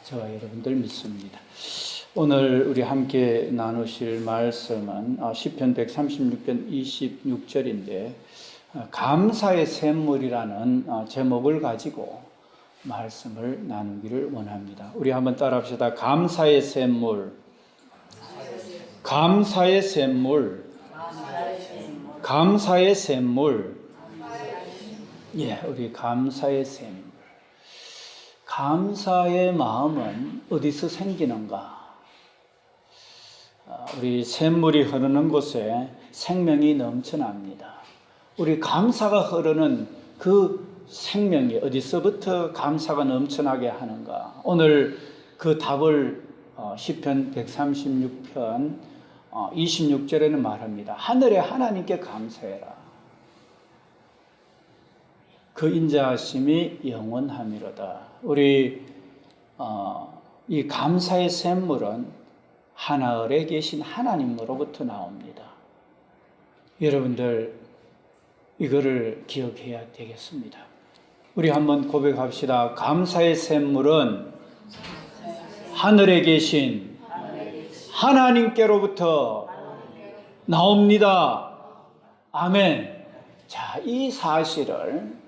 저와 여러분들 믿습니다. 오늘 우리 함께 나누실 말씀은 시편 136편 26절인데 감사의 샘물이라는 제목을 가지고 말씀을 나누기를 원합니다. 우리 한번 따라합시다. 감사의 샘물, 감사의 샘물, 감사의 샘물. 예, 우리 감사의 샘물. 감사의 마음은 어디서 생기는가? 우리 샘물이 흐르는 곳에 생명이 넘쳐납니다. 우리 감사가 흐르는 그 생명이 어디서부터 감사가 넘쳐나게 하는가? 오늘 그 답을 시편 136편 26절에는 말합니다. 하늘의 하나님께 감사해라. 그 인자하심이 영원함이로다. 우리 이 감사의 샘물은 하늘에 계신 하나님으로부터 나옵니다. 여러분들 이거를 기억해야 되겠습니다. 우리 한번 고백합시다. 감사의 샘물은 하늘에 계신 하나님께로부터 나옵니다. 아멘. 자, 이 사실을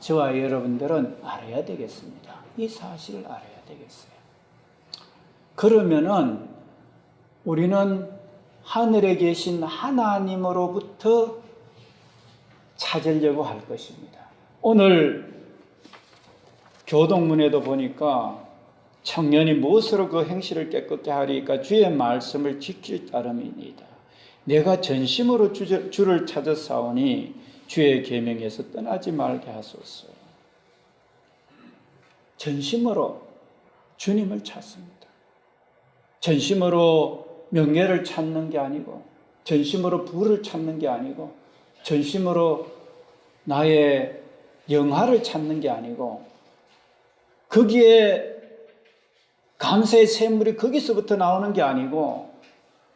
저와 여러분들은 알아야 되겠습니다. 이 사실을 알아야 되겠어요. 그러면은 우리는 하늘에 계신 하나님으로부터 찾으려고 할 것입니다. 오늘 교동문에도 보니까 청년이 무엇으로 그 행실을 깨끗게 하리까 주의 말씀을 지킬 따름이니이다. 내가 전심으로 주를 찾아 싸우니 주의 계명에서 떠나지 말게 하소서. 전심으로 주님을 찾습니다. 전심으로 명예를 찾는 게 아니고, 전심으로 부를 찾는 게 아니고, 전심으로 나의 영화를 찾는 게 아니고, 거기에 감사의 샘물이 거기서부터 나오는 게 아니고,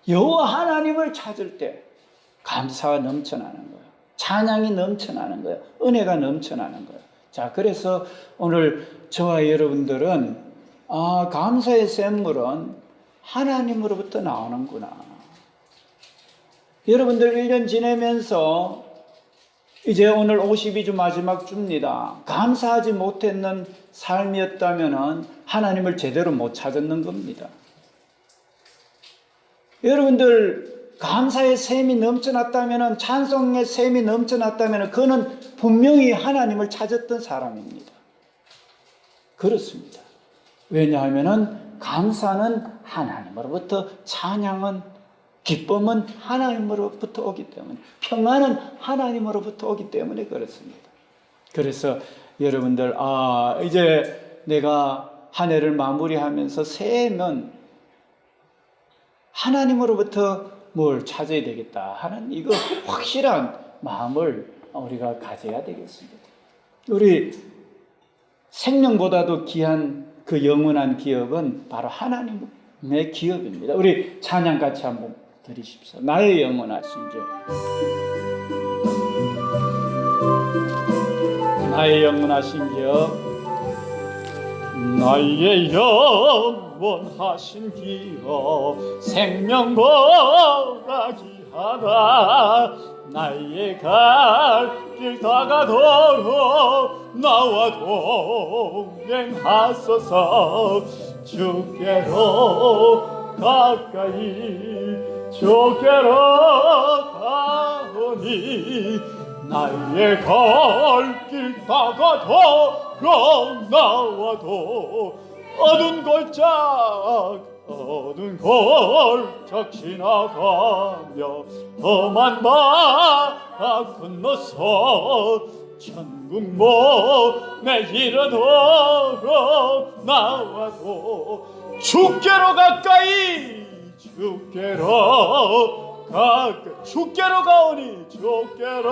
여호와 하나님을 찾을 때 감사가 넘쳐나는 거예요. 찬양이 넘쳐나는 거예요. 은혜가 넘쳐나는 거예요. 자, 그래서 오늘 저와 여러분들은 감사의 샘물은 하나님으로부터 나오는구나. 여러분들 1년 지내면서 이제 오늘 52주 마지막 주입니다. 감사하지 못했는 삶이었다면 하나님을 제대로 못 찾았는 겁니다. 여러분들 감사의 샘이 넘쳐났다면, 찬송의 샘이 넘쳐났다면 그는 분명히 하나님을 찾았던 사람입니다. 그렇습니다. 왜냐하면 감사는 하나님으로부터, 찬양은, 기쁨은 하나님으로부터 오기 때문에, 평안은 하나님으로부터 오기 때문에 그렇습니다. 그래서 여러분들 이제 내가 한 해를 마무리하면서 새해는 하나님으로부터 뭘 찾아야 되겠다 하는 이거 확실한 마음을 우리가 가져야 되겠습니다. 우리 생명보다도 귀한 그 영원한 기업은 바로 하나님의 기업입니다. 우리 찬양 같이 한번 드리십시오. 나의 영원하신 기업, 나의 영원하신 기업, 나의 영원하신 기업, 생명보다 귀하다. 나의 갈 길 다가도록 나와 동행하소서. 주께로 가까이 주께로 가오니 나의 갈 길 다가도록 나와도 어두운 골짝 지나가며 험한 바다 건너서 천국 몸에 이르도록 나와도 주께로 가까이 주께로 가오니 주께로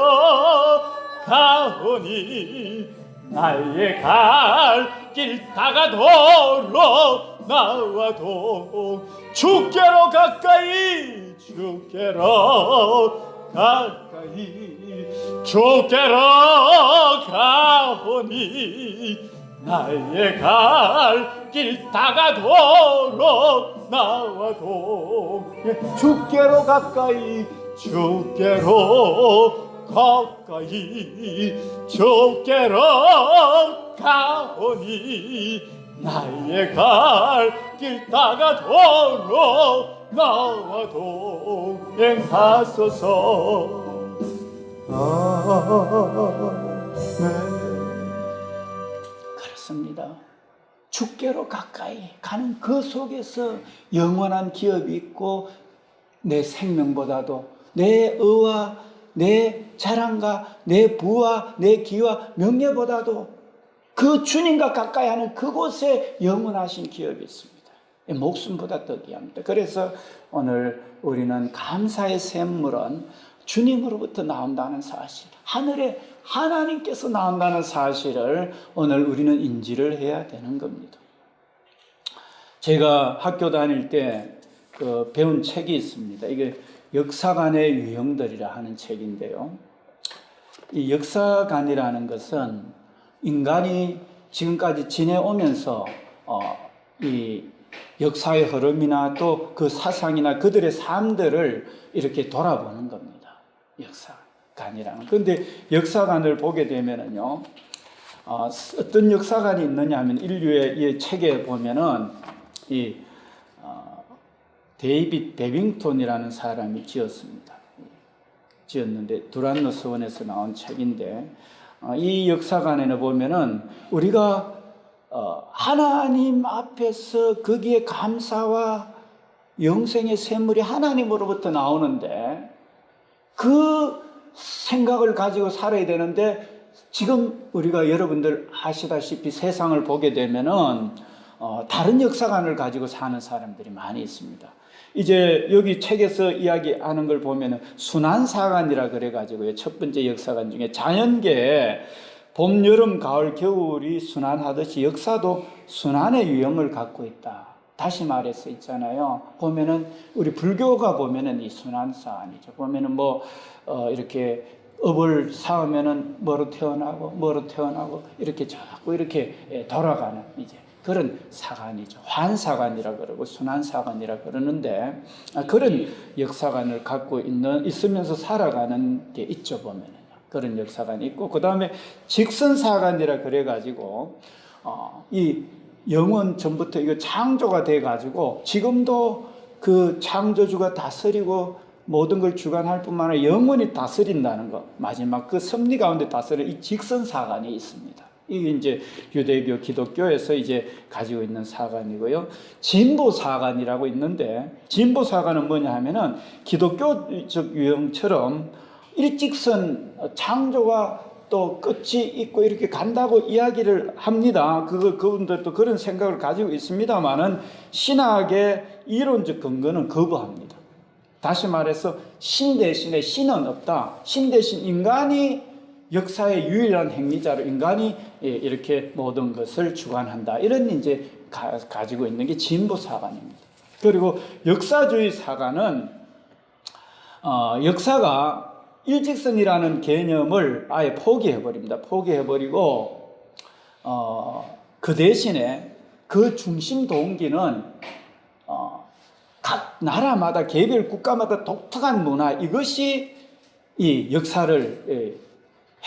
가오니 나의 갈 길 다가도록 나와도 주께로 가까이 주께로 가까이 주께로 가오니 나의 갈 길 다가도록 나와도 주께로 가까이 주께로 가까이 주께로 가오니 나의 갈 길 다가도록 나와 동행하소서. 그렇습니다. 주께로 가까이 가는 그 속에서 영원한 기업이 있고 내 생명보다도 내 의와 내 자랑과 내 부와 내 기와 명예보다도 그 주님과 가까이 하는 그곳에 영원하신 기업이 있습니다. 목숨보다 더 귀합니다. 그래서 오늘 우리는 감사의 샘물은 주님으로부터 나온다는 사실, 하늘에 하나님께서 나온다는 사실을 오늘 우리는 인지를 해야 되는 겁니다. 제가 학교 다닐 때 배운 책이 있습니다. 이게 역사관의 유형들이라 하는 책인데요. 이 역사관이라는 것은 인간이 지금까지 지내오면서 이 역사의 흐름이나 또 그 사상이나 그들의 삶들을 이렇게 돌아보는 겁니다. 역사관이라는. 그런데 역사관을 보게 되면은요, 어떤 역사관이 있느냐 하면 인류의 이 책에 보면은 데이빗 베빙턴이라는 사람이 지었는데 두란노 서원에서 나온 책인데 이 역사관에는 보면은 우리가 하나님 앞에서 거기에 감사와 영생의 샘물이 하나님으로부터 나오는데 그 생각을 가지고 살아야 되는데 지금 우리가 여러분들 아시다시피 세상을 보게 되면은 다른 역사관을 가지고 사는 사람들이 많이 있습니다. 이제 여기 책에서 이야기하는 걸 보면은 순환사관이라 그래가지고요. 첫 번째 역사관 중에 자연계에 봄, 여름, 가을, 겨울이 순환하듯이 역사도 순환의 유형을 갖고 있다. 다시 말해서 있잖아요. 보면은 우리 불교가 보면은 이 순환사관이죠. 보면은 이렇게 업을 쌓으면은 뭐로 태어나고 이렇게 자꾸 이렇게 돌아가는 이제 그런 사관이죠. 환사관이라 그러고 순환사관이라 그러는데 그런 역사관을 갖고 있으면서 살아가는 게 있죠. 보면은 그런 역사관이 있고 그 다음에 직선사관이라 그래가지고 이 영원 전부터 이거 창조가 돼가지고 지금도 그 창조주가 다스리고 모든 걸 주관할 뿐만 아니라 영원히 다스린다는 것, 마지막 그 섭리 가운데 다스릴 이 직선사관이 있습니다. 이게 이제 유대교, 기독교에서 이제 가지고 있는 사관이고요. 진보사관이라고 있는데 진보사관은 뭐냐 하면은 기독교적 유형처럼 일직선 창조가 또 끝이 있고 이렇게 간다고 이야기를 합니다. 그분들도 그런 생각을 가지고 있습니다만은 신학의 이론적 근거는 거부합니다. 다시 말해서 신 대신에 신은 없다. 신 대신 인간이 역사의 유일한 행위자로 인간이 이렇게 모든 것을 주관한다. 이런 이제 가지고 있는 게 진보사관입니다. 그리고 역사주의 사관은 역사가 일직선이라는 개념을 아예 포기해버립니다. 포기해버리고 그 대신에 그 중심 동기는 각 나라마다 개별 국가마다 독특한 문화, 이것이 이 역사를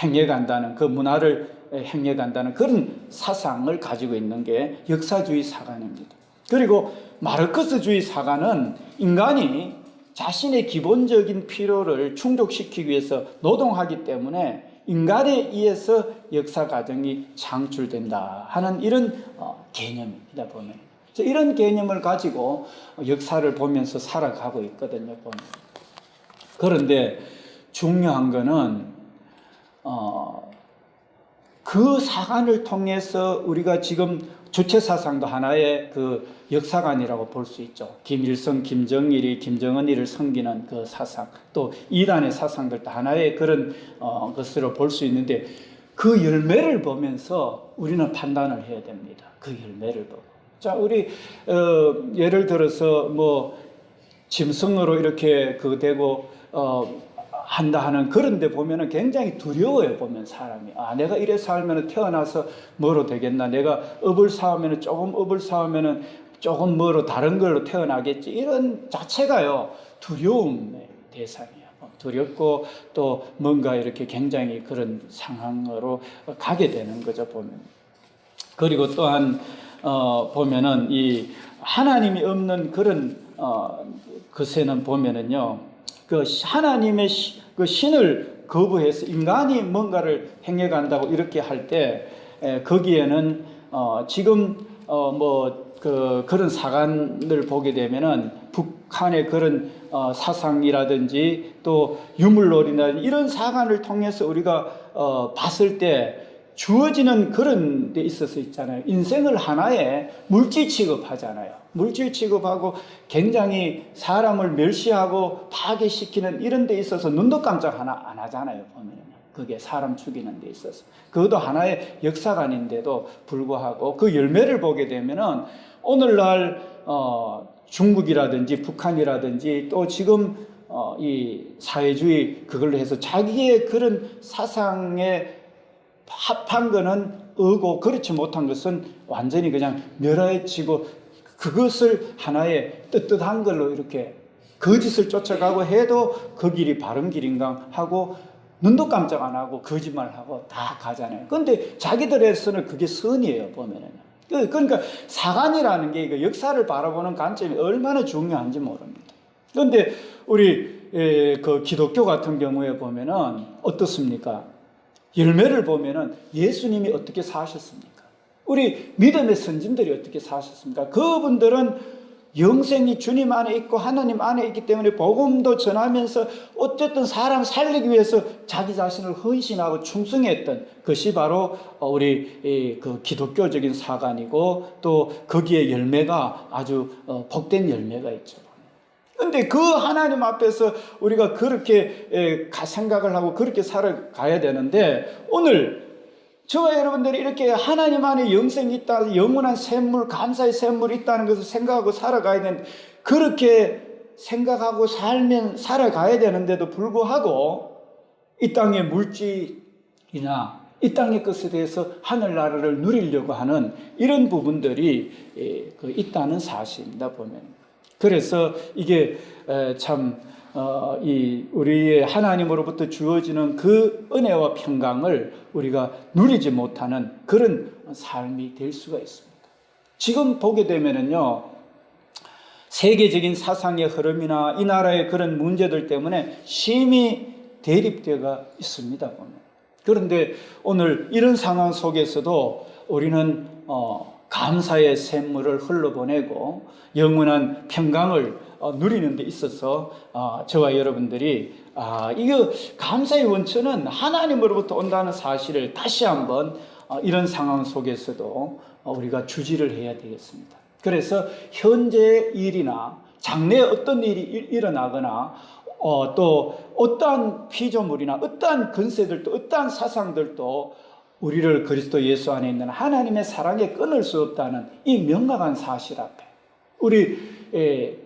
행해간다는, 그 문화를 행해간다는 그런 사상을 가지고 있는 게 역사주의 사관입니다. 그리고 마르크스주의 사관은 인간이 자신의 기본적인 필요를 충족시키기 위해서 노동하기 때문에 인간에 의해서 역사 과정이 창출된다 하는 이런 개념입니다. 보면 이런 개념을 가지고 역사를 보면서 살아가고 있거든요. 보면. 그런데 중요한 거는 그 사관을 통해서 우리가 지금 주체사상도 하나의 그 역사관이라고 볼 수 있죠. 김일성, 김정일이 김정은이를 섬기는 그 사상, 또 이단의 사상들도 하나의 그런 것으로 볼 수 있는데 그 열매를 보면서 우리는 판단을 해야 됩니다. 그 열매를 보고. 자, 우리 예를 들어서 짐승으로 이렇게 되고 한다 하는 그런 데 보면은 굉장히 두려워요. 보면 사람이 내가 이래 살면은 태어나서 뭐로 되겠나, 내가 업을 쌓으면은 조금 뭐로 다른 걸로 태어나겠지, 이런 자체가요 두려움의 대상이에요. 두렵고 또 뭔가 이렇게 굉장히 그런 상황으로 가게 되는 거죠, 보면. 그리고 또한 보면은 이 하나님이 없는 그런 것에는 보면은요, 그 하나님의 그 신을 거부해서 인간이 뭔가를 행해간다고 이렇게 할 때 거기에는 지금 그런 사관을 보게 되면은 북한의 그런 사상이라든지 또 유물놀이나 이런 사관을 통해서 우리가 봤을 때 주어지는 그런 데 있어서 있잖아요. 인생을 하나의 물질 취급하잖아요. 물질 취급하고 굉장히 사람을 멸시하고 파괴시키는 이런 데 있어서 눈도 깜짝 안 하잖아요. 보면은 그게 사람 죽이는 데 있어서 그것도 하나의 역사관인데도 불구하고 그 열매를 보게 되면은 오늘날 중국이라든지 북한이라든지 또 지금 이 사회주의 그걸로 해서 자기의 그런 사상에 합한 거는 의고 그렇지 못한 것은 완전히 그냥 멸하여지고 그것을 하나의 떳떳한 걸로 이렇게 거짓을 쫓아가고 해도 그 길이 바른 길인가 하고 눈도 깜짝 안 하고 거짓말하고 다 가잖아요. 그런데 자기들에서는 그게 선이에요, 보면은. 그러니까 사관이라는 게 그 역사를 바라보는 관점이 얼마나 중요한지 모릅니다. 그런데 우리 그 기독교 같은 경우에 보면은 어떻습니까? 열매를 보면은 예수님이 어떻게 사셨습니까? 우리 믿음의 선진들이 어떻게 사셨습니까? 그분들은 영생이 주님 안에 있고 하나님 안에 있기 때문에 복음도 전하면서 어쨌든 사람 살리기 위해서 자기 자신을 헌신하고 충성했던 것이 바로 우리 그 기독교적인 사관이고 또 거기에 열매가 아주 복된 열매가 있죠. 근데 그 하나님 앞에서 우리가 그렇게 생각을 하고 그렇게 살아가야 되는데 오늘 저와 여러분들이 이렇게 하나님 안에 영생이 있다, 영원한 샘물, 감사의 샘물이 있다는 것을 생각하고 살아가야 되는데 그렇게 생각하고 살아가야 되는데도 불구하고 이 땅의 물질이나 이 땅의 것에 대해서 하늘나라를 누리려고 하는 이런 부분들이 있다는 사실입니다, 보면. 그래서 이게 참 우리의 하나님으로부터 주어지는 그 은혜와 평강을 우리가 누리지 못하는 그런 삶이 될 수가 있습니다. 지금 보게 되면은요, 세계적인 사상의 흐름이나 이 나라의 그런 문제들 때문에 심히 대립되어 있습니다, 보면. 그런데 오늘 이런 상황 속에서도 우리는 감사의 샘물을 흘러보내고 영원한 평강을 누리는 데 있어서 저와 여러분들이 이거 감사의 원천은 하나님으로부터 온다는 사실을 다시 한번 이런 상황 속에서도 우리가 주지를 해야 되겠습니다. 그래서 현재 일이나 장래에 어떤 일이 일어나거나 또 어떠한 피조물이나 어떠한 근세들도 어떠한 사상들도 우리를 그리스도 예수 안에 있는 하나님의 사랑에 끊을 수 없다는 이 명확한 사실 앞에 우리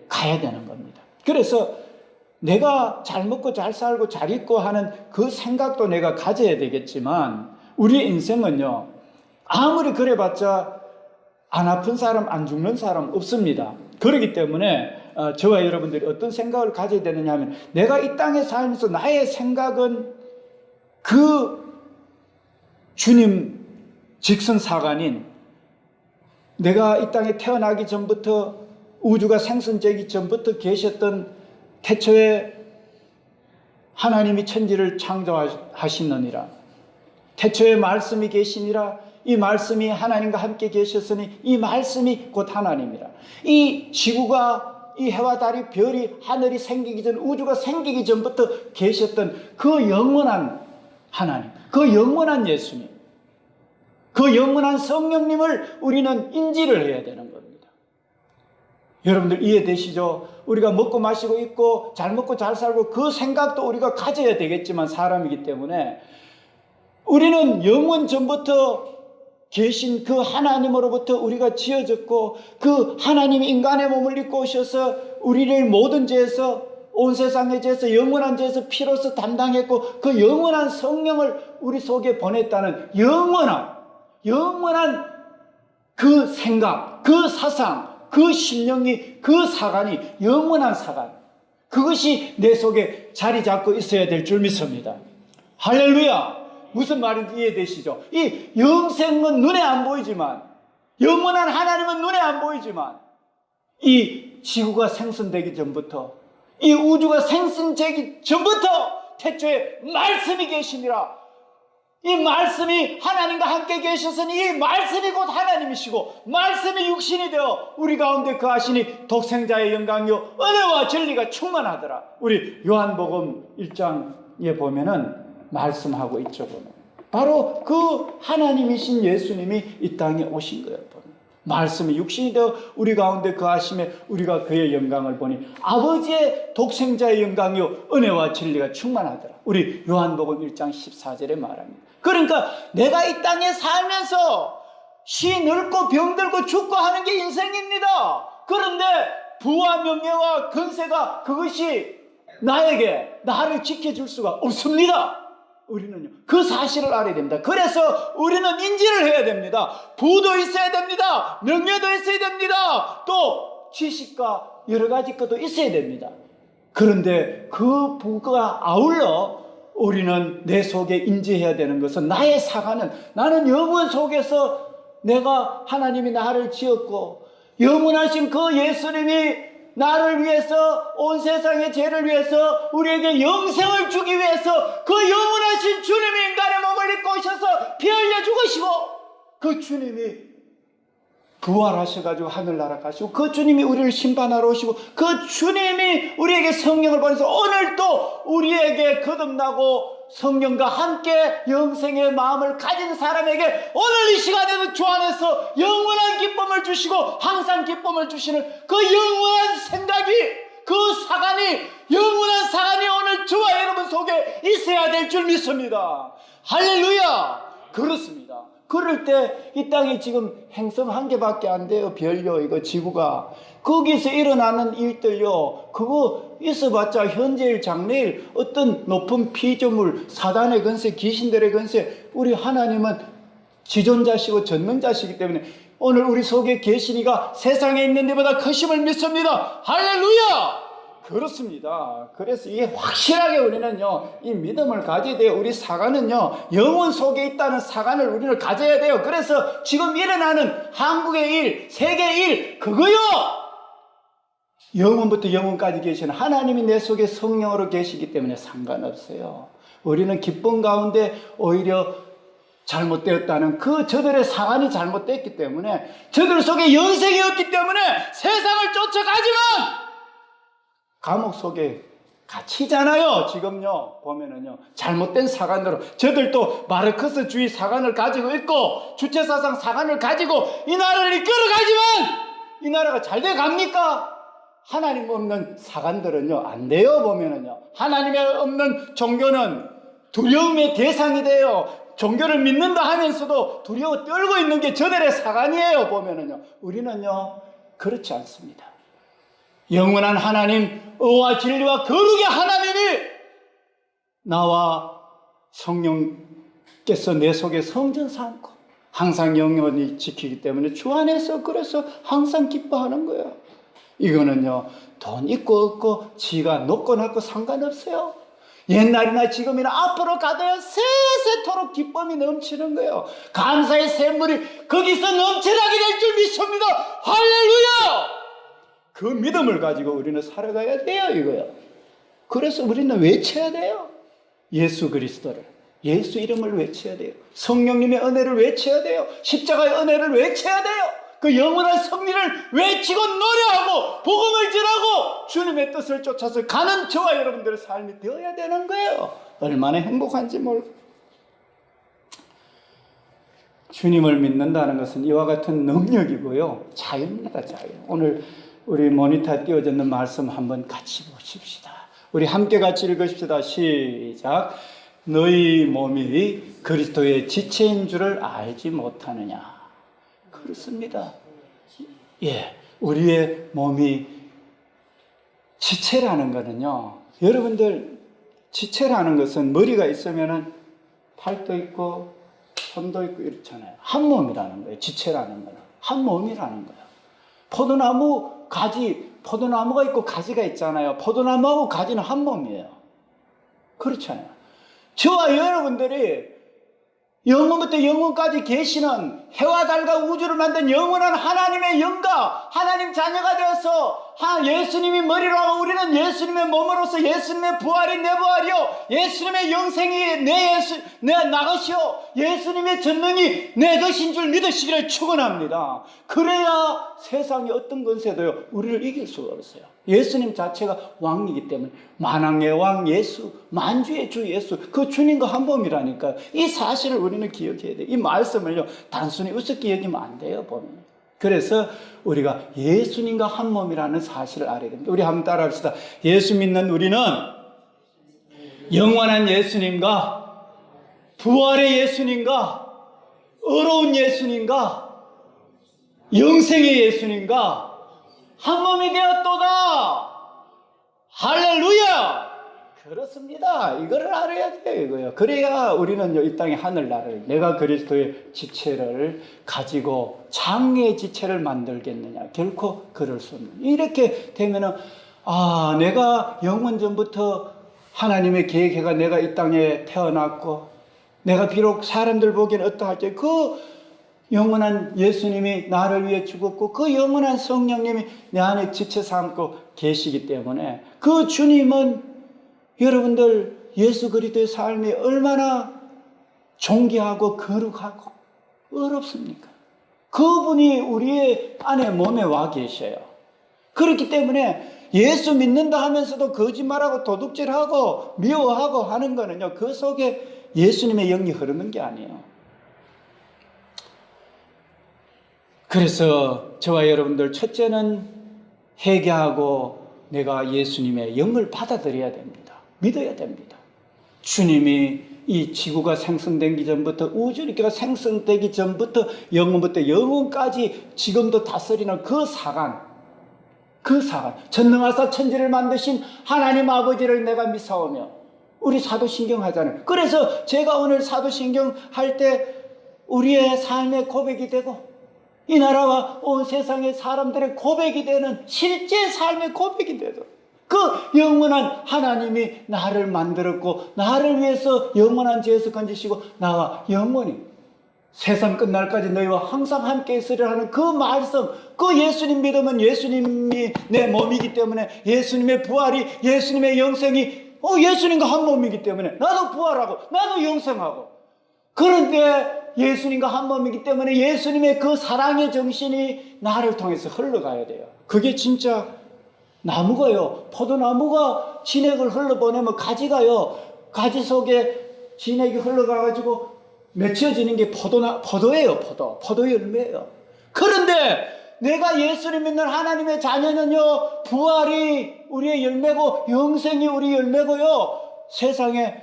가야 되는 겁니다. 그래서 내가 잘 먹고 잘 살고 잘 있고 하는 그 생각도 내가 가져야 되겠지만 우리 인생은요, 아무리 그래봤자 안 아픈 사람, 안 죽는 사람 없습니다. 그렇기 때문에 저와 여러분들이 어떤 생각을 가져야 되느냐 하면 내가 이 땅에 살면서 나의 생각은 그 주님 직선사관인 내가 이 땅에 태어나기 전부터 우주가 생성되기 전부터 계셨던 태초에 하나님이 천지를 창조하시느니라. 태초에 말씀이 계시니라. 이 말씀이 하나님과 함께 계셨으니 이 말씀이 곧 하나님이라. 이 지구가 이 해와 달이 별이 하늘이 생기기 전 우주가 생기기 전부터 계셨던 그 영원한 하나님, 그 영원한 예수님, 그 영원한 성령님을 우리는 인지를 해야 되는 겁니다. 여러분들 이해되시죠? 우리가 먹고 마시고 있고 잘 먹고 잘 살고 그 생각도 우리가 가져야 되겠지만 사람이기 때문에 우리는 영원 전부터 계신 그 하나님으로부터 우리가 지어졌고 그 하나님이 인간의 몸을 입고 오셔서 우리를 모든 죄에서 온 세상의 죄에서 영원한 죄에서 피로서 담당했고 그 영원한 성령을 우리 속에 보냈다는 영원한 그 생각, 그 사상, 그 심령이, 그 사관이 영원한 사관, 그것이 내 속에 자리 잡고 있어야 될 줄 믿습니다. 할렐루야. 무슨 말인지 이해되시죠? 이 영생은 눈에 안 보이지만, 영원한 하나님은 눈에 안 보이지만, 이 지구가 생성되기 전부터, 이 우주가 생성되기 전부터 태초에 말씀이 계시니라. 이 말씀이 하나님과 함께 계셨으니 이 말씀이 곧 하나님이시고 말씀이 육신이 되어 우리 가운데 거하시니 독생자의 영광이요 은혜와 진리가 충만하더라. 우리 요한복음 1장에 보면은 말씀하고 있죠. 바로 그 하나님이신 예수님이 이 땅에 오신 거예요. 말씀이 육신이 되어 우리 가운데 거하심에 우리가 그의 영광을 보니 아버지의 독생자의 영광이요 은혜와 진리가 충만하더라. 우리 요한복음 1장 14절에 말합니다. 그러니까 내가 이 땅에 살면서 시 늙고 병들고 죽고 하는 게 인생입니다. 그런데 부와 명예와 권세가 그것이 나를 지켜줄 수가 없습니다. 우리는요, 그 사실을 알아야 됩니다. 그래서 우리는 인지를 해야 됩니다. 부도 있어야 됩니다. 명예도 있어야 됩니다. 또 지식과 여러 가지 것도 있어야 됩니다. 그런데 그 부가 아울러 우리는 내 속에 인지해야 되는 것은 나의 사과는 나는 영원 속에서 내가 하나님이 나를 지었고 영원하신 그 예수님이 나를 위해서 온 세상의 죄를 위해서 우리에게 영생을 주기 위해서 그 영원하신 주님이 인간의 몸을 입고 오셔서 피 흘려 죽으시고 그 주님이 부활하셔가지고 하늘나라 가시고 그 주님이 우리를 심판하러 오시고 그 주님이 우리에게 성령을 보내서 오늘 또 우리에게 거듭나고 성령과 함께 영생의 마음을 가진 사람에게 오늘 이 시간에도 주 안에서 영원한 기쁨을 주시고 항상 기쁨을 주시는 그 영원한 생각이 그 사관이 영원한 사관이 오늘 저와 여러분 속에 있어야 될 줄 믿습니다. 할렐루야. 그렇습니다. 그럴 때 이 땅이 지금 행성 한 개밖에 안 돼요. 별요 이거 지구가. 거기서 일어나는 일들요 그거 있어봤자 현재일 장래일 어떤 높은 피조물 사단의 권세 귀신들의 권세 우리 하나님은 지존자시고 전능자시기 때문에 오늘 우리 속에 계시니가 세상에 있는 데보다 크심을 믿습니다. 할렐루야. 그렇습니다. 그래서 이게 확실하게 우리는요 이 믿음을 가져야 돼요. 우리 사관은요 영혼 속에 있다는 사관을 우리는 가져야 돼요. 그래서 지금 일어나는 한국의 일, 세계 일 그거요 영혼부터 영혼까지 계시는 하나님이 내 속에 성령으로 계시기 때문에 상관없어요. 우리는 기쁨 가운데 오히려 잘못되었다는 그 저들의 사관이 잘못됐기 때문에 저들 속에 영생이 없기 때문에 세상을 쫓아가지만 감옥 속에 갇히잖아요. 지금요 보면은요 잘못된 사관으로 저들도 마르크스주의 사관을 가지고 있고 주체사상 사관을 가지고 이 나라를 이끌어가지만 이 나라가 잘 돼 갑니까? 하나님 없는 사관들은요 안 돼요. 보면은요 하나님이 없는 종교는 두려움의 대상이 돼요. 종교를 믿는다 하면서도 두려워 떨고 있는 게 저들의 사관이에요. 보면은요 우리는요 그렇지 않습니다. 영원한 하나님, 의와 진리와 거룩의 하나님이 나와 성령께서 내 속에 성전 삼고 항상 영원히 지키기 때문에 주 안에서 그래서 항상 기뻐하는 거예요. 이거는요 돈 있고 없고 지가 높고 낮고 상관없어요. 옛날이나 지금이나 앞으로 가도요 세세토록 기쁨이 넘치는 거예요. 감사의 샘물이 거기서 넘쳐나게 될 줄 믿습니다. 할렐루야. 그 믿음을 가지고 우리는 살아가야 돼요. 이거요. 그래서 우리는 외쳐야 돼요. 예수 그리스도를, 예수 이름을 외쳐야 돼요. 성령님의 은혜를 외쳐야 돼요. 십자가의 은혜를 외쳐야 돼요. 그 영원한 승리를 외치고 노래하고 복음을 전하고 주님의 뜻을 쫓아서 가는 저와 여러분들의 삶이 되어야 되는 거예요. 얼마나 행복한지 몰라. 주님을 믿는다는 것은 이와 같은 능력이고요 자유입니다. 자유. 오늘 우리 모니터에 띄워졌는 말씀 한번 같이 보십시다. 우리 함께 같이 읽으십시다. 시작. 너희 몸이 그리스도의 지체인 줄을 알지 못하느냐. 그렇습니다. 예, 우리의 몸이 지체라는 거는요, 여러분들, 지체라는 것은 머리가 있으면은 팔도 있고 손도 있고 이렇잖아요. 한 몸이라는 거예요. 지체라는 거는 한 몸이라는 거예요. 포도나무 가지, 포도나무가 있고 가지가 있잖아요. 포도나무하고 가지는 한 몸이에요. 그렇잖아요. 저와 여러분들이 영원부터 영원까지 계시는 해와 달과 우주를 만든 영원한 하나님의 영과 하나님 자녀가 되어서 예수님이 머리로 하고 우리는 예수님의 몸으로서 예수님의 부활이 내 부활이요, 예수님의 영생이 내 나것이요, 예수님의 전능이 내 것인 줄 믿으시기를 축원합니다. 그래야 세상의 어떤 권세도요 우리를 이길 수가 없어요. 예수님 자체가 왕이기 때문에, 만왕의 왕 예수, 만주의 주 예수, 그 주님과 한 몸이라니까요. 이 사실을 우리는 기억해야 돼요. 이 말씀을요 단순히 우습게 여기면 안 돼요. 보면. 그래서 우리가 예수님과 한 몸이라는 사실을 알아야 됩니다. 우리 한번 따라합시다. 예수 믿는 우리는 영원한 예수님과 부활의 예수님과 의로운 예수님과 영생의 예수님과 한 몸이 되었도다. 할렐루야! 그렇습니다. 이거를 알아야 돼요, 이거요. 그래야 우리는 이 땅의 하늘나라를, 내가 그리스도의 지체를 가지고 장래의 지체를 만들겠느냐. 결코 그럴 수 없는. 이렇게 되면은, 내가 영원 전부터 하나님의 계획해가 내가 이 땅에 태어났고, 내가 비록 사람들 보기에는 어떠할지, 그 영원한 예수님이 나를 위해 죽었고 그 영원한 성령님이 내 안에 지체 삼고 계시기 때문에, 그 주님은 여러분들 예수 그리스도의 삶이 얼마나 존귀하고 거룩하고 어렵습니까? 그분이 우리의 안에 몸에 와 계셔요. 그렇기 때문에 예수 믿는다 하면서도 거짓말하고 도둑질하고 미워하고 하는 거는요, 그 속에 예수님의 영이 흐르는 게 아니에요. 그래서 저와 여러분들, 첫째는 회개하고 내가 예수님의 영을 받아들여야 됩니다. 믿어야 됩니다. 주님이 이 지구가 생성되기 전부터, 우주가 생성되기 전부터 영원부터 영원까지 지금도 다스리는 그 사관, 전능하사 천지를 만드신 하나님 아버지를 내가 믿사오며, 우리 사도신경 하잖아요. 그래서 제가 오늘 사도신경 할 때 우리의 삶의 고백이 되고 이 나라와 온 세상의 사람들의 고백이 되는, 실제 삶의 고백이 되도록, 그 영원한 하나님이 나를 만들었고 나를 위해서 영원한 죄에서 건지시고 나와 영원히 세상 끝날까지 너희와 항상 함께 있으리라 하는 그 말씀, 그 예수님 믿으면 예수님이 내 몸이기 때문에, 예수님의 부활이, 예수님의 영생이 예수님과 한 몸이기 때문에 나도 부활하고 나도 영생하고, 그런데 예수님과 한 몸이기 때문에 예수님의 그 사랑의 정신이 나를 통해서 흘러가야 돼요. 그게 진짜 나무가요, 포도나무가 진액을 흘러보내면 가지가요, 가지 속에 진액이 흘러가가지고 맺혀지는 게 포도예요. 포도 열매예요. 그런데 내가 예수를 믿는 하나님의 자녀는요, 부활이 우리의 열매고 영생이 우리 열매고요, 세상에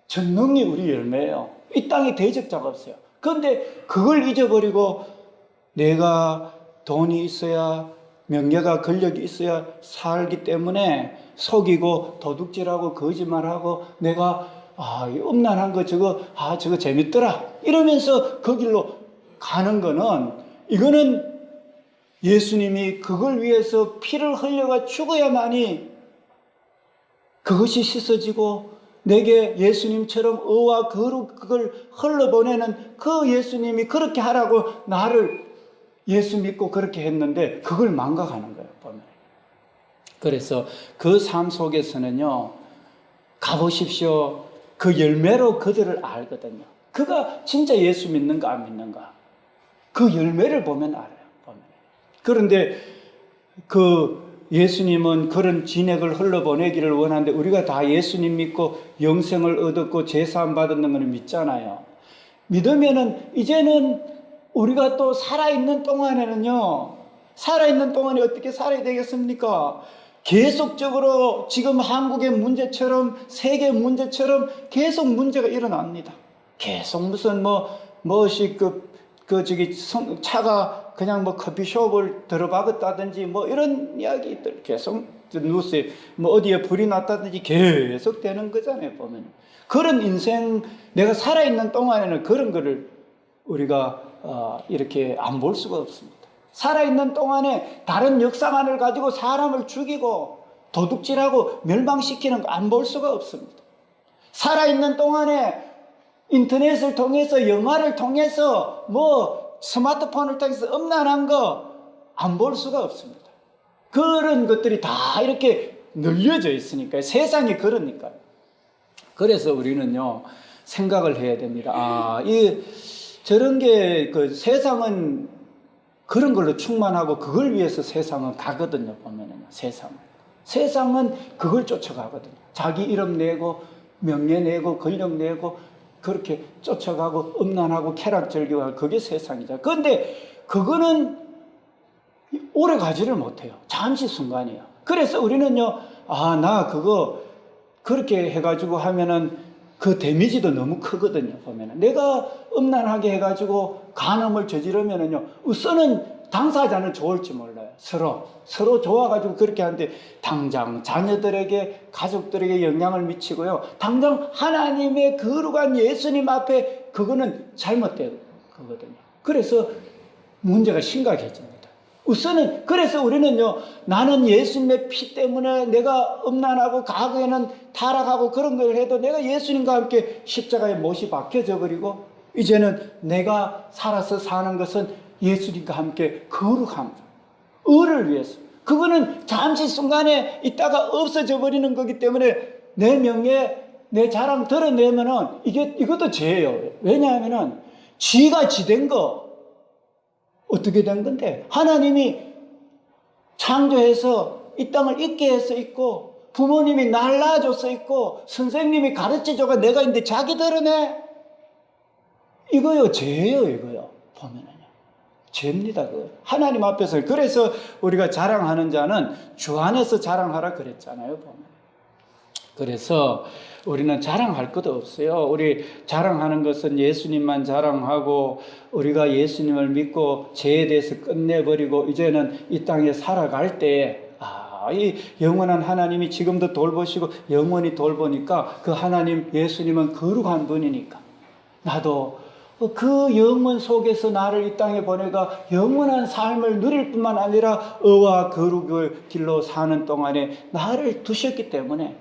전능이 우리 열매예요. 이 땅에 대적자가 없어요. 그런데 그걸 잊어버리고 내가 돈이 있어야, 명예가 권력이 있어야 살기 때문에 속이고 도둑질하고 거짓말하고, 내가 음란한 거 저거 재밌더라 이러면서 그 길로 가는 거는, 이거는 예수님이 그걸 위해서 피를 흘려가 죽어야만이 그것이 씻어지고, 내게 예수님처럼 의와 거룩을 흘러보내는 그 예수님이 그렇게 하라고 나를 예수 믿고 그렇게 했는데 그걸 망각하는 거예요, 보면. 그래서 그 삶 속에서는요, 가보십시오. 그 열매로 그들을 알거든요. 그가 진짜 예수 믿는가 안 믿는가, 그 열매를 보면 알아요, 보면. 그런데 그 예수님은 그런 진액을 흘러보내기를 원하는데, 우리가 다 예수님 믿고 영생을 얻었고 제사함 받는 것을 믿잖아요. 믿으면은 이제는 우리가 또 살아있는 동안에는요, 살아있는 동안에 어떻게 살아야 되겠습니까? 계속적으로 지금 한국의 문제처럼 세계 문제처럼 계속 문제가 일어납니다. 계속 무슨 차가 그냥 뭐 커피숍을 들어박았다든지 뭐 이런 이야기들 계속 뉴스에 뭐 어디에 불이 났다든지 계속 되는 거잖아요, 보면. 그런 인생, 내가 살아있는 동안에는 그런 거를 우리가 이렇게 안 볼 수가 없습니다. 살아있는 동안에 다른 역사관을 가지고 사람을 죽이고 도둑질하고 멸망시키는 거 안 볼 수가 없습니다. 살아있는 동안에 인터넷을 통해서, 영화를 통해서, 뭐 스마트폰을 통해서 음란한 거 안 볼 수가 없습니다. 그런 것들이 다 이렇게 늘려져 있으니까요. 세상이 그러니까요. 그래서 우리는요, 생각을 해야 됩니다. 저런 게, 세상은 그런 걸로 충만하고 그걸 위해서 세상은 가거든요, 보면은. 세상은 그걸 쫓아가거든요. 자기 이름 내고, 명예 내고, 권력 내고, 그렇게 쫓아가고, 음란하고, 쾌락절개하고, 그게 세상이죠. 그런데 그거는 오래 가지를 못해요. 잠시 순간이에요. 그래서 우리는요, 나 그거 그렇게 해가지고 하면은 그 데미지도 너무 크거든요, 보면은. 내가 음란하게 해가지고 간음을 저지르면은요, 우선은 당사자는 좋을지 몰라요. 서로 좋아가지고 그렇게 하는데 당장 자녀들에게, 가족들에게 영향을 미치고요. 당장 하나님의 거룩한 예수님 앞에 그거는 잘못된 거거든요. 그래서 문제가 심각해집니다. 우선은, 그래서 우리는요, 나는 예수님의 피 때문에 내가 음란하고 과거에는 타락하고 그런 걸 해도 내가 예수님과 함께 십자가에 못이 박혀져 버리고 이제는 내가 살아서 사는 것은 예수님과 함께 거룩함, 의를 위해서. 그거는 잠시 순간에 있다가 없어져 버리는 거기 때문에 내 명예, 내 자랑 드러내면은 이것도 죄예요. 왜냐하면은 지가 지된 거 어떻게 된 건데, 하나님이 창조해서 이 땅을 있게 해서 있고, 부모님이 날 낳아줘서 있고, 선생님이 가르쳐줘가 내가 있는데 자기 드러내? 이거요, 죄예요, 이거요. 보면은요. 죄입니다, 그거. 하나님 앞에서. 그래서 우리가 자랑하는 자는 주 안에서 자랑하라 그랬잖아요, 보면. 그래서 우리는 자랑할 것도 없어요. 우리 자랑하는 것은 예수님만 자랑하고 우리가 예수님을 믿고 죄에 대해서 끝내버리고 이제는 이 땅에 살아갈 때 이 영원한 하나님이 지금도 돌보시고 영원히 돌보니까 그 하나님 예수님은 거룩한 분이니까 나도 그 영원 속에서 나를 이 땅에 보내가 영원한 삶을 누릴 뿐만 아니라 의와 거룩을 길로 사는 동안에 나를 두셨기 때문에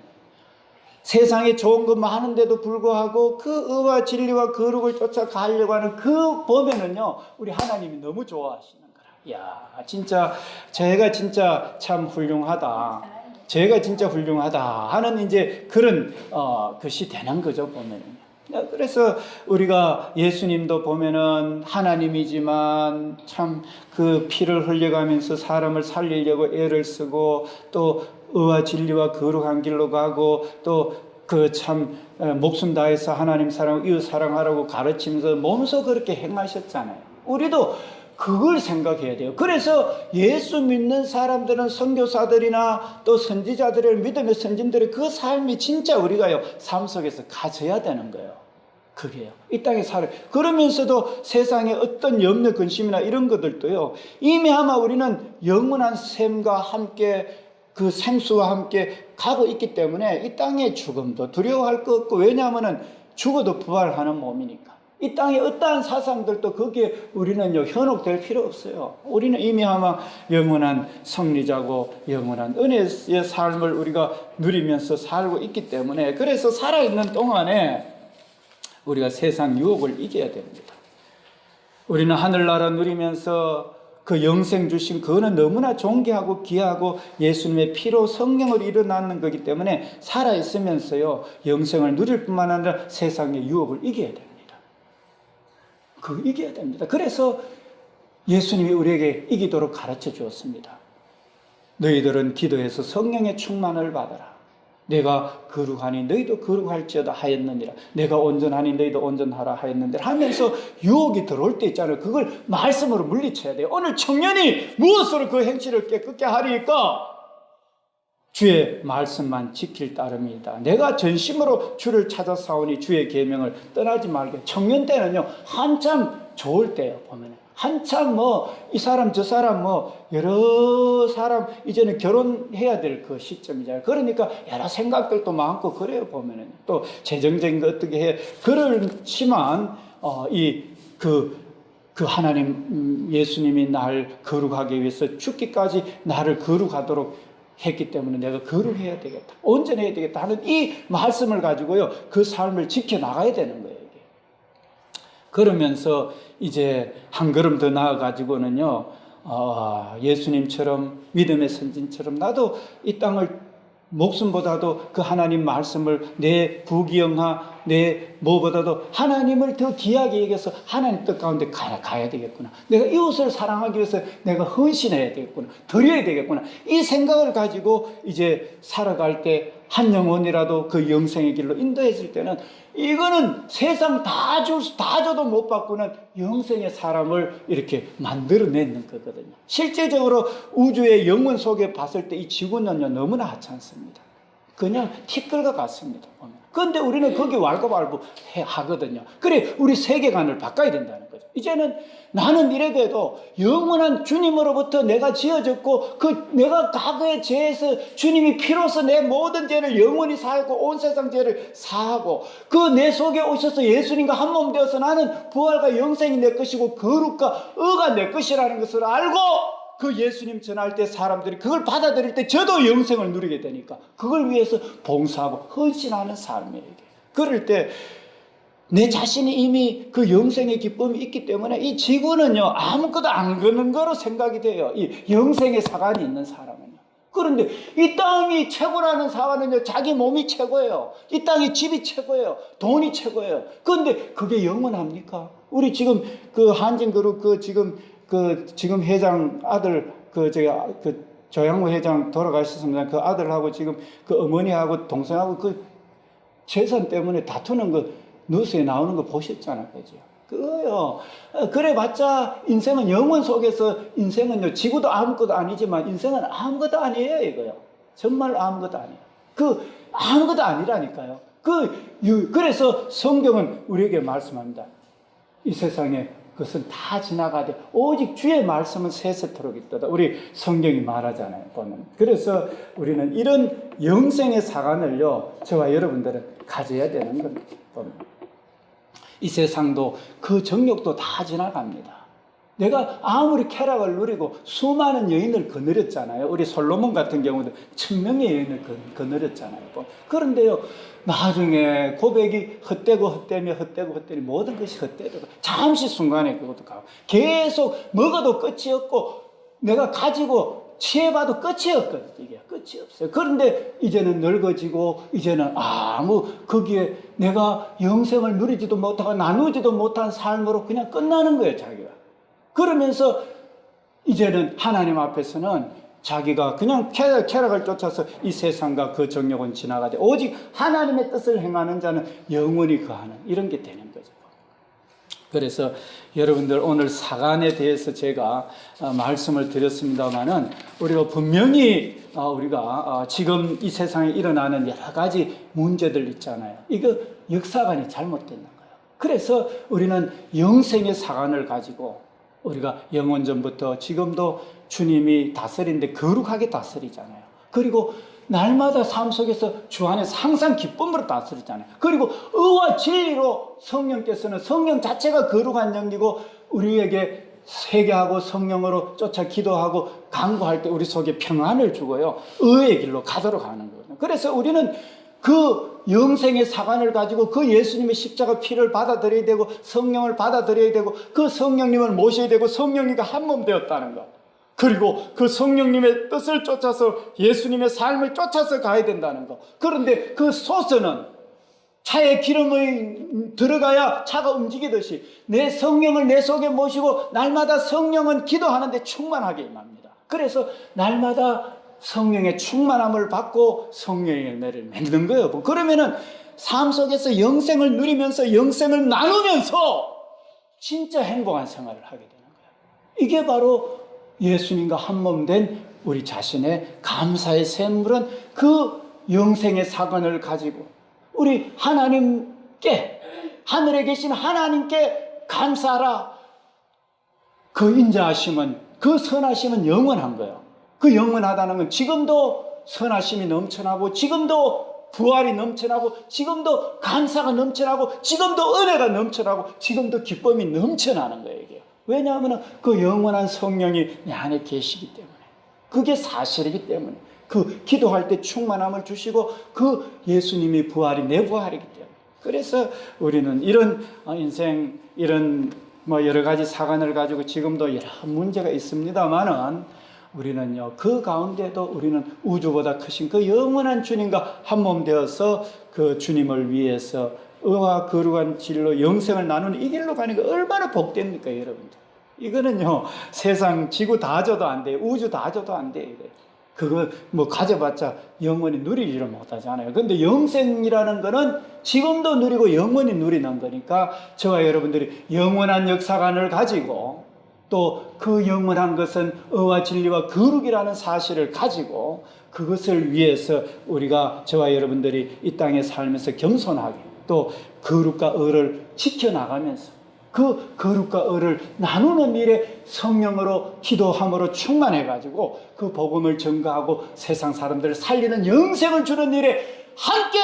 세상에 좋은 거 많은데도 불구하고 그 의와 진리와 거룩을 쫓아가려고 하는 그 보면은요, 우리 하나님이 너무 좋아하시는 거라. 야, 진짜 제가 진짜 참 훌륭하다. 제가 진짜 훌륭하다 하는 이제 그런 것이 되는 거죠, 보면은. 그래서 우리가 예수님도 보면은 하나님이지만 참 그 피를 흘려가면서 사람을 살리려고 애를 쓰고 또 의와 진리와 거룩한 길로 가고 또 그 참 목숨 다해서 하나님 사랑, 이웃 사랑하라고 가르치면서 몸소 그렇게 행하셨잖아요. 우리도 그걸 생각해야 돼요. 그래서 예수 믿는 사람들은 선교사들이나 또 선지자들의 믿음의 선진들의 그 삶이 진짜 우리가요, 삶 속에서 가져야 되는 거예요. 그게요. 이 땅에 살아요. 그러면서도 세상에 어떤 염려, 근심이나 이런 것들도요, 이미 아마 우리는 영원한 샘과 함께 그 생수와 함께 가고 있기 때문에 이 땅의 죽음도 두려워할 것 없고, 왜냐하면 죽어도 부활하는 몸이니까. 이 땅의 어떠한 사상들도 거기에 우리는요, 현혹될 필요 없어요. 우리는 이미 아마 영원한 승리자고 영원한 은혜의 삶을 우리가 누리면서 살고 있기 때문에, 그래서 살아있는 동안에 우리가 세상 유혹을 이겨야 됩니다. 우리는 하늘나라 누리면서 그 영생 주신 그거는 너무나 존귀하고 귀하고 예수님의 피로 성령을 일어나는 거기 때문에 살아있으면서요, 영생을 누릴 뿐만 아니라 세상의 유혹을 이겨야 됩니다. 그거 이겨야 됩니다. 그래서 예수님이 우리에게 이기도록 가르쳐 주었습니다. 너희들은 기도해서 성령의 충만을 받아라. 내가 거룩하니 너희도 거룩할지어다 하였느니라. 내가 온전하니 너희도 온전하라 하였느니라 하면서 유혹이 들어올 때 있잖아요. 그걸 말씀으로 물리쳐야 돼요. 오늘 청년이 무엇으로 그 행실을 깨끗게 하리까? 주의 말씀만 지킬 따름이다. 내가 전심으로 주를 찾아 싸우니 주의 계명을 떠나지 말게. 청년 때는요, 한참 좋을 때요, 보면. 한참 뭐, 이 사람, 저 사람 뭐, 여러 사람, 이제는 결혼해야 될 그 시점이잖아요. 그러니까 여러 생각들도 많고, 그래요, 보면은. 또, 재정적인 거 어떻게 해. 그렇지만, 그 하나님, 예수님이 날 거룩하기 위해서 죽기까지 나를 거룩하도록 했기 때문에 내가 거룩해야 되겠다, 온전해야 되겠다 하는 이 말씀을 가지고요, 그 삶을 지켜나가야 되는 거예요. 이게. 그러면서 이제 한 걸음 더 나아가지고는요, 예수님처럼, 믿음의 선진처럼 나도 이 땅을 목숨보다도 그 하나님 말씀을 내 부귀영화, 내 뭐보다도 하나님을 더 귀하게 여겨서 하나님 뜻 가운데 가야 되겠구나. 내가 이웃을 사랑하기 위해서 내가 헌신해야 되겠구나. 드려야 되겠구나. 이 생각을 가지고 이제 살아갈 때 한 영혼이라도 그 영생의 길로 인도했을 때는 이거는 세상 다 줘도 못 바꾸는 영생의 사람을 이렇게 만들어내는 거거든요. 실제적으로 우주의 영원 속에 봤을 때 이 지구는요, 너무나 하찮습니다. 그냥 티끌과 같습니다. 그런데 우리는 거기 왈가왈부 하거든요. 그래, 우리 세계관을 바꿔야 된다는 거죠. 이제는 나는 이래도 영원한 주님으로부터 내가 지어졌고, 그 내가 과거의 죄에서 주님이 피로써 내 모든 죄를 영원히 사하고 온 세상 죄를 사하고, 그 내 속에 오셔서 예수님과 한 몸 되어서 나는 부활과 영생이 내 것이고 거룩과 의가 내 것이라는 것을 알고, 그 예수님 전할 때 사람들이 그걸 받아들일 때 저도 영생을 누리게 되니까 그걸 위해서 봉사하고 헌신하는 삶이에요. 그럴 때 내 자신이 이미 그 영생의 기쁨이 있기 때문에 이 지구는요, 아무것도 안 거는 거로 생각이 돼요. 이 영생의 사관이 있는 사람은요. 그런데 이 땅이 최고라는 사관은요, 자기 몸이 최고예요. 이 땅이 집이 최고예요. 돈이 최고예요. 그런데 그게 영원합니까? 우리 지금 그 한진그룹 지금 회장 아들, 조양호 회장 돌아가셨습니다. 그 아들하고 지금 그 어머니하고 동생하고 그 재산 때문에 다투는 거 뉴스에 나오는 거 보셨잖아요. 그죠? 그거요. 그래봤자 인생은 영원 속에서, 인생은요, 지구도 아무것도 아니지만 인생은 아무것도 아니에요, 이거요. 정말 아무것도 아니에요. 아무것도 아니라니까요. 그래서 성경은 우리에게 말씀합니다. 이 세상에 그것은 다 지나가되 오직 주의 말씀은 세세토록 있도다. 우리 성경이 말하잖아요, 보면. 그래서 우리는 이런 영생의 사관을요, 저와 여러분들은 가져야 되는 겁니다. 보면. 이 세상도 그 정욕도 다 지나갑니다. 내가 아무리 쾌락을 누리고 수많은 여인을 거느렸잖아요. 우리 솔로몬 같은 경우도 1000명의 여인을 거느렸잖아요. 그런데요, 나중에 고백이 헛되며 모든 것이 헛되더라. 잠시 순간에 그것도 가고, 계속 먹어도 끝이 없고 내가 가지고 취해봐도 끝이 없거든요. 이게 끝이 없어요. 그런데 이제는 늙어지고 이제는 거기에 내가 영생을 누리지도 못하고 나누지도 못한 삶으로 그냥 끝나는 거예요, 자기가. 그러면서 이제는 하나님 앞에서는 자기가 그냥 쾌락을 쫓아서 이 세상과 그 정욕은 지나가되 오직 하나님의 뜻을 행하는 자는 영원히 거하는, 이런 게 되는 거죠. 그래서 여러분들, 오늘 사관에 대해서 제가 말씀을 드렸습니다마는 우리가 분명히 우리가 지금 이 세상에 일어나는 여러 가지 문제들 있잖아요. 이거 역사관이 잘못됐는 거예요. 그래서 우리는 영생의 사관을 가지고 우리가 영원전부터 지금도 주님이 다스리는데 거룩하게 다스리잖아요. 그리고 날마다 삶 속에서 주 안에서 항상 기쁨으로 다스리잖아요. 그리고 의와 진리로 성령께서는, 성령 자체가 거룩한 영이고 우리에게 회개하고 성령으로 쫓아 기도하고 간구할 때 우리 속에 평안을 주고요, 의의 길로 가도록 하는 거예요. 그래서 우리는 그 영생의 사관을 가지고 그 예수님의 십자가 피를 받아들여야 되고 성령을 받아들여야 되고 그 성령님을 모셔야 되고 성령님과 한 몸 되었다는 것, 그리고 그 성령님의 뜻을 쫓아서 예수님의 삶을 쫓아서 가야 된다는 것. 그런데 그 소스는 차에 기름이 들어가야 차가 움직이듯이 내 성령을 내 속에 모시고 날마다 성령은 기도하는데 충만하게 임합니다. 그래서 날마다 성령의 충만함을 받고 성령의 열매를 맺는 거예요. 그러면은 삶 속에서 영생을 누리면서 영생을 나누면서 진짜 행복한 생활을 하게 되는 거예요. 이게 바로 예수님과 한 몸 된 우리 자신의 감사의 샘물은 그 영생의 사관을 가지고 우리 하나님께, 하늘에 계신 하나님께 감사하라. 그 인자하심은, 그 선하심은 영원한 거예요. 그 영원하다는 건 지금도 선하심이 넘쳐나고, 지금도 부활이 넘쳐나고, 지금도 감사가 넘쳐나고, 지금도 은혜가 넘쳐나고, 지금도 기쁨이 넘쳐나는 거예요, 이게. 왜냐하면 그 영원한 성령이 내 안에 계시기 때문에, 그게 사실이기 때문에, 그 기도할 때 충만함을 주시고, 그 예수님이 부활이 내 부활이기 때문에. 그래서 우리는 이런 인생, 이런 여러 가지 사관을 가지고 지금도 여러 문제가 있습니다만은, 우리는요, 그 가운데도 우리는 우주보다 크신 그 영원한 주님과 한 몸 되어서 그 주님을 위해서 의와 거룩한 진로 영생을 나누는 이 길로 가는 게 얼마나 복됩니까, 여러분들. 이거는요, 세상 지구 다 줘도 안 돼요. 우주 다 줘도 안 돼요. 그거 가져봤자 영원히 누리지를 못하잖아요. 근데 영생이라는 거는 지금도 누리고 영원히 누리는 거니까, 저와 여러분들이 영원한 역사관을 가지고, 또 그 영원한 것은 의와 진리와 거룩이라는 사실을 가지고, 그것을 위해서 우리가, 저와 여러분들이 이 땅에 살면서 겸손하게, 또 거룩과 의를 지켜나가면서 그 거룩과 의를 나누는 일에 성령으로 기도함으로 충만해가지고 그 복음을 전가하고 세상 사람들을 살리는 영생을 주는 일에 함께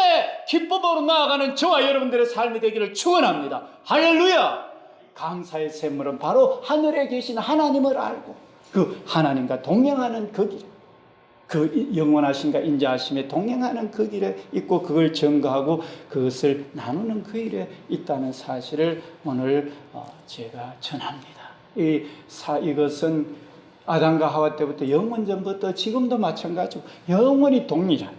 기쁨으로 나아가는 저와 여러분들의 삶이 되기를 축원합니다. 할렐루야! 감사의 샘물은 바로 하늘에 계신 하나님을 알고 그 하나님과 동행하는 그 길, 그 영원하심과 인자하심에 동행하는 그 길에 있고, 그걸 전가하고 그것을 나누는 그 일에 있다는 사실을 오늘 제가 전합니다. 이것은 아담과 하와 때부터 영원전부터 지금도 마찬가지고 영원히 동일한.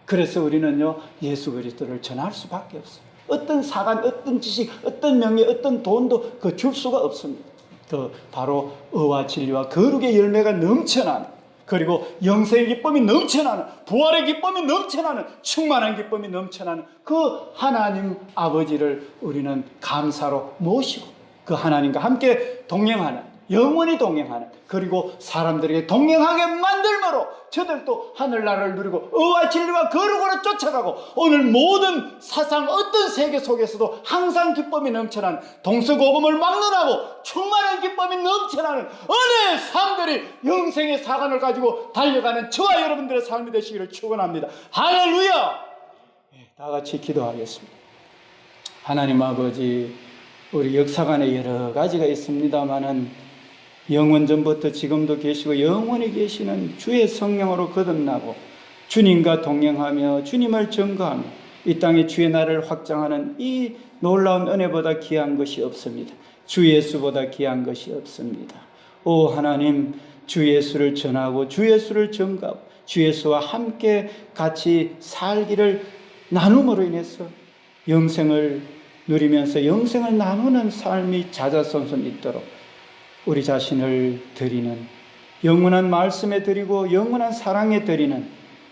그래서 우리는요, 예수 그리스도를 전할 수밖에 없어요. 어떤 사관, 어떤 지식, 어떤 명예, 어떤 돈도 그 줄 수가 없습니다. 그 바로 의와 진리와 거룩의 열매가 넘쳐나는, 그리고 영생의 기쁨이 넘쳐나는, 부활의 기쁨이 넘쳐나는, 충만한 기쁨이 넘쳐나는 그 하나님 아버지를 우리는 감사로 모시고, 그 하나님과 함께 동행하는, 영원히 동행하는, 그리고 사람들에게 동행하게 만들므로 저들도 하늘나라를 누리고 의와 진리와 거룩으로 쫓아가고, 오늘 모든 사상 어떤 세계 속에서도 항상 기쁨이 넘쳐나는, 동서고금을 막론하고 충만한 기쁨이 넘쳐나는 은혜의 삶들이 영생의 사관을 가지고 달려가는 저와 여러분들의 삶이 되시기를 축원합니다. 할렐루야! 다 같이 기도하겠습니다. 하나님 아버지, 우리 역사관에 여러 가지가 있습니다마는 영원전부터 지금도 계시고 영원히 계시는 주의 성령으로 거듭나고 주님과 동행하며 주님을 증거하며 이 땅에 주의 나라를 확장하는 이 놀라운 은혜보다 귀한 것이 없습니다. 주 예수보다 귀한 것이 없습니다. 오 하나님, 주 예수를 전하고 주 예수를 증거하고 주 예수와 함께 같이 살기를 나눔으로 인해서 영생을 누리면서 영생을 나누는 삶이 자자손손 있도록 우리 자신을 드리는, 영원한 말씀에 드리고 영원한 사랑에 드리는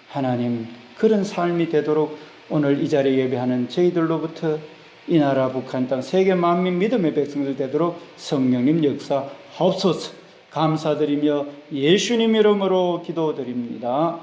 하나님, 그런 삶이 되도록 오늘 이 자리에 예배하는 저희들로부터 이 나라 북한 땅 세계 만민 믿음의 백성들 되도록 성령님 역사하옵소서. 감사드리며 예수님 이름으로 기도드립니다.